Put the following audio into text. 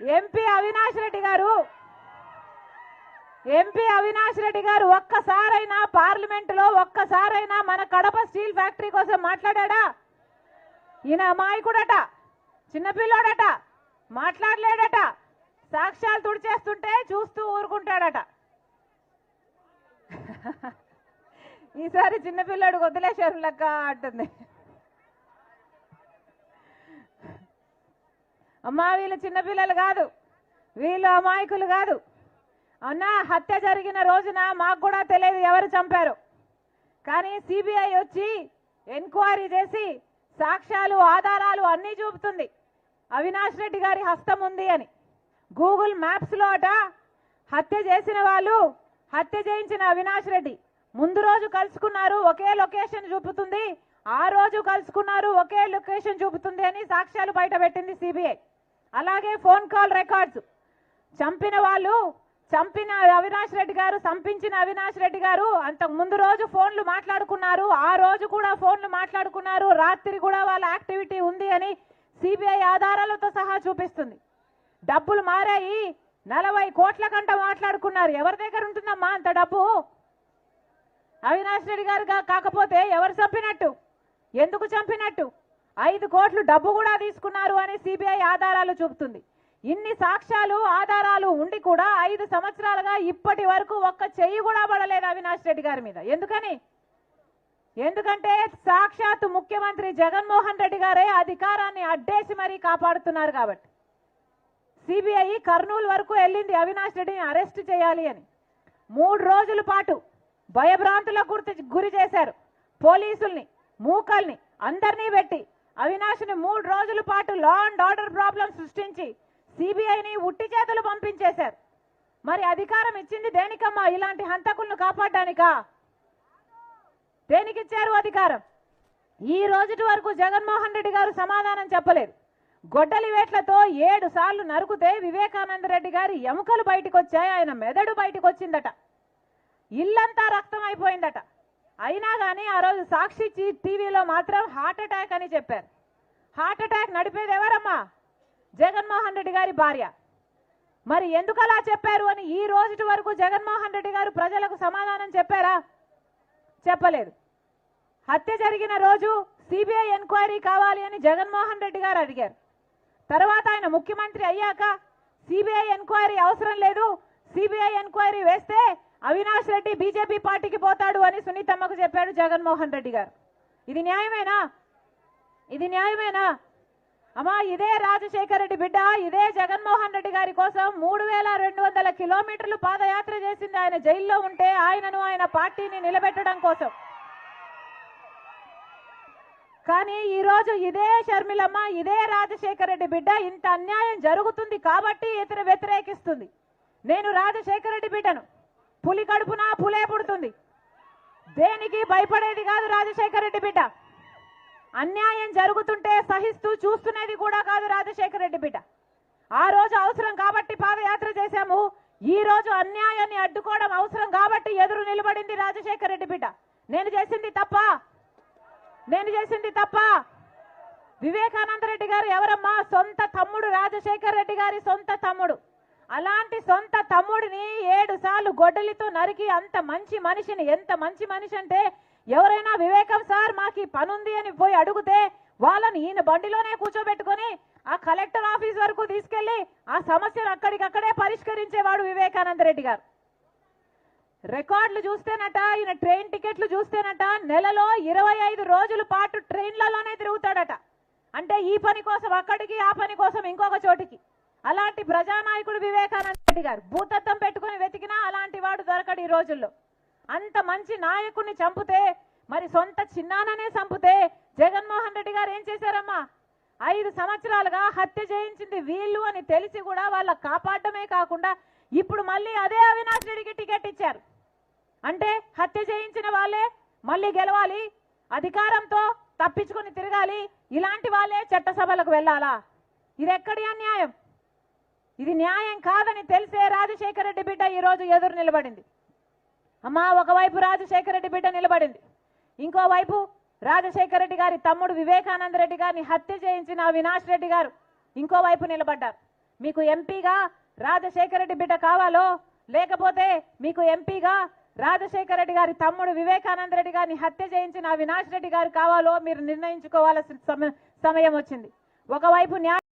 MP Avinash Reddy గారు ఒక్కసారైనా పార్లమెంటులో ఒక్కసారైనా మన కడప స్టీల్ ఫ్యాక్టరీ కోసం మాట్లాడా? ఈయన అమాయకుడట, చిన్నపిల్లోడట, మాట్లాడలేడట, సాక్ష్యాలు తుడిచేస్తుంటే చూస్తూ ఊరుకుంటాడట. ఈసారి చిన్నపిల్లాడు వదిలేశారు లెక్క అంటుంది. అమ్మా వీళ్ళు చిన్నపిల్లలు కాదు, వీళ్ళు అమాయకులు కాదు. అన్నా హత్య జరిగిన రోజున మాకు కూడా తెలియదు ఎవరు చంపారు, కానీ సిబిఐ వచ్చి ఎంక్వైరీ చేసి సాక్ష్యాలు ఆధారాలు అన్నీ చూపుతుంది అవినాష్ రెడ్డి గారి హస్తం ఉంది అని. గూగుల్ మ్యాప్స్లో అట హత్య చేసిన వాళ్ళు, హత్య చేయించిన అవినాష్ రెడ్డి ముందు రోజు కలుసుకున్నారు ఒకే లొకేషన్ చూపుతుంది, ఆ రోజు కలుసుకున్నారు ఒకే లొకేషన్ చూపుతుంది అని సాక్ష్యాలు బయట పెట్టింది సిబిఐ. అలాగే ఫోన్ కాల్ రికార్డ్స్, చంపిన వాళ్ళు, చంపిన అవినాష్ రెడ్డి గారు, సంపించిన అవినాష్ రెడ్డి గారు అంతకు ముందు రోజు ఫోన్లు మాట్లాడుకున్నారు, ఆ రోజు కూడా ఫోన్లు మాట్లాడుకున్నారు, రాత్రి కూడా వాళ్ళ యాక్టివిటీ ఉంది అని సిబిఐ ఆధారాలతో సహా చూపిస్తుంది. డబ్బులు మారాయి, 40 కోట్ల కంట మాట్లాడుకున్నారు. ఎవరి దగ్గర ఉంటుందమ్మా అంత డబ్బు? అవినాష్ రెడ్డి గారు కాకపోతే ఎవరు చంపినట్టు, ఎందుకు చంపినట్టు? 5 కోట్లు డబ్బు కూడా తీసుకున్నారు అని సిబిఐ ఆధారాలు చూపుతుంది. ఇన్ని సాక్ష్యాలు ఆధారాలు ఉండి కూడా 5 సంవత్సరాలుగా ఇప్పటి వరకు ఒక్క చెయ్యి కూడా పడలేదు అవినాష్ రెడ్డి గారి మీద. ఎందుకని? ఎందుకంటే సాక్షాత్తు ముఖ్యమంత్రి జగన్మోహన్ రెడ్డి గారే అధికారాన్ని అడ్డేసి మరీ కాపాడుతున్నారు కాబట్టి. సిబిఐ కర్నూలు వరకు వెళ్ళింది అవినాష్ రెడ్డిని అరెస్ట్ చేయాలి అని. 3 రోజుల పాటు భయభ్రాంతులకు గురి చేశారు. పోలీసుల్ని, మూకల్ని అందరినీ పెట్టి అవినాష్ని 3 రోజుల పాటు లా అండ్ ఆర్డర్ ప్రాబ్లం సృష్టించి సిబిఐని ఉట్టి చేతులు పంపించేశారు. మరి అధికారం ఇచ్చింది దేనికమ్మా? ఇలాంటి హంతకులను కాపాడడానికా? దేనికిచ్చారు అధికారం? ఈ రోజుటి వరకు జగన్మోహన్ రెడ్డి గారు సమాధానం చెప్పలేదు. గొడ్డలి వేట్లతో 7 సార్లు నరుకుతే వివేకానంద రెడ్డి గారి ఎముకలు బయటకు వచ్చాయి, ఆయన మెదడు బయటకు వచ్చిందట, ఇల్లంతా రక్తం అయిపోయిందట. అయినా కానీ ఆ రోజు సాక్షి టీవీలో మాత్రం హార్ట్ అటాక్ అని చెప్పారు. హార్ట్ అటాక్ నడిపేది ఎవరమ్మా? జగన్మోహన్ రెడ్డి గారి భార్య. మరి ఎందుకు అలా చెప్పారు అని ఈ రోజుటి వరకు జగన్మోహన్ రెడ్డి గారు ప్రజలకు సమాధానం చెప్పారా? చెప్పలేదు. హత్య జరిగిన రోజు సిబిఐ ఎంక్వైరీ కావాలి అని జగన్మోహన్ రెడ్డి గారు అడిగారు. తర్వాత ఆయన ముఖ్యమంత్రి అయ్యాక సిబిఐ ఎంక్వైరీ అవసరం లేదు, సిబిఐ ఎంక్వైరీ వేస్తే అవినాష్ రెడ్డి బీజేపీ పార్టీకి పోతాడు అని సునీతమ్మకు చెప్పాడు జగన్మోహన్ రెడ్డి గారు. ఇది న్యాయమేనా? ఇది న్యాయమేనా? అమ్మా ఇదే రాజశేఖర రెడ్డి బిడ్డ, ఇదే జగన్మోహన్ రెడ్డి గారి కోసం 3200 కిలోమీటర్లు పాదయాత్ర చేసింది ఆయన జైల్లో ఉంటే, ఆయనను ఆయన పార్టీని నిలబెట్టడం కోసం. కానీ ఈ రోజు ఇదే షర్మిలమ్మ, ఇదే రాజశేఖర రెడ్డి బిడ్డ ఇంత అన్యాయం జరుగుతుంది కాబట్టి ఇతను వ్యతిరేకిస్తుంది. నేను రాజశేఖర రెడ్డి బిడ్డను, పులి కడుపున పులే పుడుతుంది, దేనికి భయపడేది కాదు రాజశేఖర రెడ్డి బిడ్డ. అన్యాయం జరుగుతుంటే సహిస్తూ చూస్తున్నది కూడా కాదు రాజశేఖర రెడ్డి బిడ్డ. ఆ రోజు అవసరం కాబట్టి పాదయాత్ర చేశాము, ఈ రోజు అన్యాయాన్ని అడ్డుకోవడం అవసరం కాబట్టి ఎదురు నిలబడింది రాజశేఖర రెడ్డి బిడ్డ. నేను చేసింది తప్ప? నేను చేసింది తప్ప? వివేకానంద రెడ్డి గారు ఎవరమ్మా? సొంత తమ్ముడు, రాజశేఖర రెడ్డి గారి సొంత తమ్ముడు. అలాంటి సొంత తమ్ముడిని 7 సార్లు గొడ్డలితో నరికి అంత మంచి మనిషిని, ఎంత మంచి మనిషి అంటే ఎవరైనా వివేకం సార్ మాకు పనుంది అని పోయి అడిగితే వాళ్ళని ఈయన బండిలోనే కూర్చోబెట్టుకొని ఆ కలెక్టర్ ఆఫీస్ వరకు తీసుకెళ్లి ఆ సమస్యను అక్కడికక్కడే పరిష్కరించేవాడు వివేకానంద రెడ్డి గారు. రికార్డులు చూస్తేనట, ఈయన ట్రైన్ టికెట్లు చూస్తేనట నెలలో 25 రోజుల పాటు ట్రైన్లలోనే తిరుగుతాడట. అంటే ఈ పని కోసం అక్కడికి, ఆ పని కోసం ఇంకొక చోటికి. అలాంటి ప్రజానాయకుడు వివేకానంద రెడ్డి గారు. భూతత్వం పెట్టుకుని వెతికినా అలాంటి వాడు దొరకడు ఈ రోజుల్లో. అంత మంచి నాయకుడిని చంపితే, మరి సొంత చిన్నాననే చంపితే జగన్మోహన్ రెడ్డి గారు ఏం చేశారమ్మా? 5 సంవత్సరాలుగా హత్య చేయించింది వీళ్ళు అని తెలిసి కూడా వాళ్ళ కాపాడమే కాకుండా ఇప్పుడు మళ్ళీ అదే అవినాష్ రెడ్డికి టికెట్ ఇచ్చారు. అంటే హత్య చేయించిన వాళ్ళే మళ్ళీ గెలవాలి, అధికారంతో తప్పించుకొని తిరగాలి, ఇలాంటి వాళ్ళే చట్టసభలకు వెళ్ళాలా? ఇది ఎక్కడి అన్యాయం? ఇది న్యాయం కాదని తెలిసే రాజశేఖర రెడ్డి బిడ్డ ఈ రోజు ఎదురు నిలబడింది. అమ్మా ఒకవైపు రాజశేఖర రెడ్డి బిడ్డ నిలబడింది, ఇంకోవైపు రాజశేఖర రెడ్డి గారి తమ్ముడు వివేకానంద రెడ్డి గారిని హత్య చేయించిన అవినాష్ రెడ్డి గారు ఇంకోవైపు నిలబడ్డారు. మీకు ఎంపీగా రాజశేఖర రెడ్డి బిడ్డ కావాలో లేకపోతే మీకు ఎంపీగా రాజశేఖర రెడ్డి గారి తమ్ముడు వివేకానంద రెడ్డి గారిని హత్య చేయించిన అవినాష్ రెడ్డి గారు కావాలో మీరు నిర్ణయించుకోవాల్సిన సమయం వచ్చింది. ఒకవైపు న్యాయ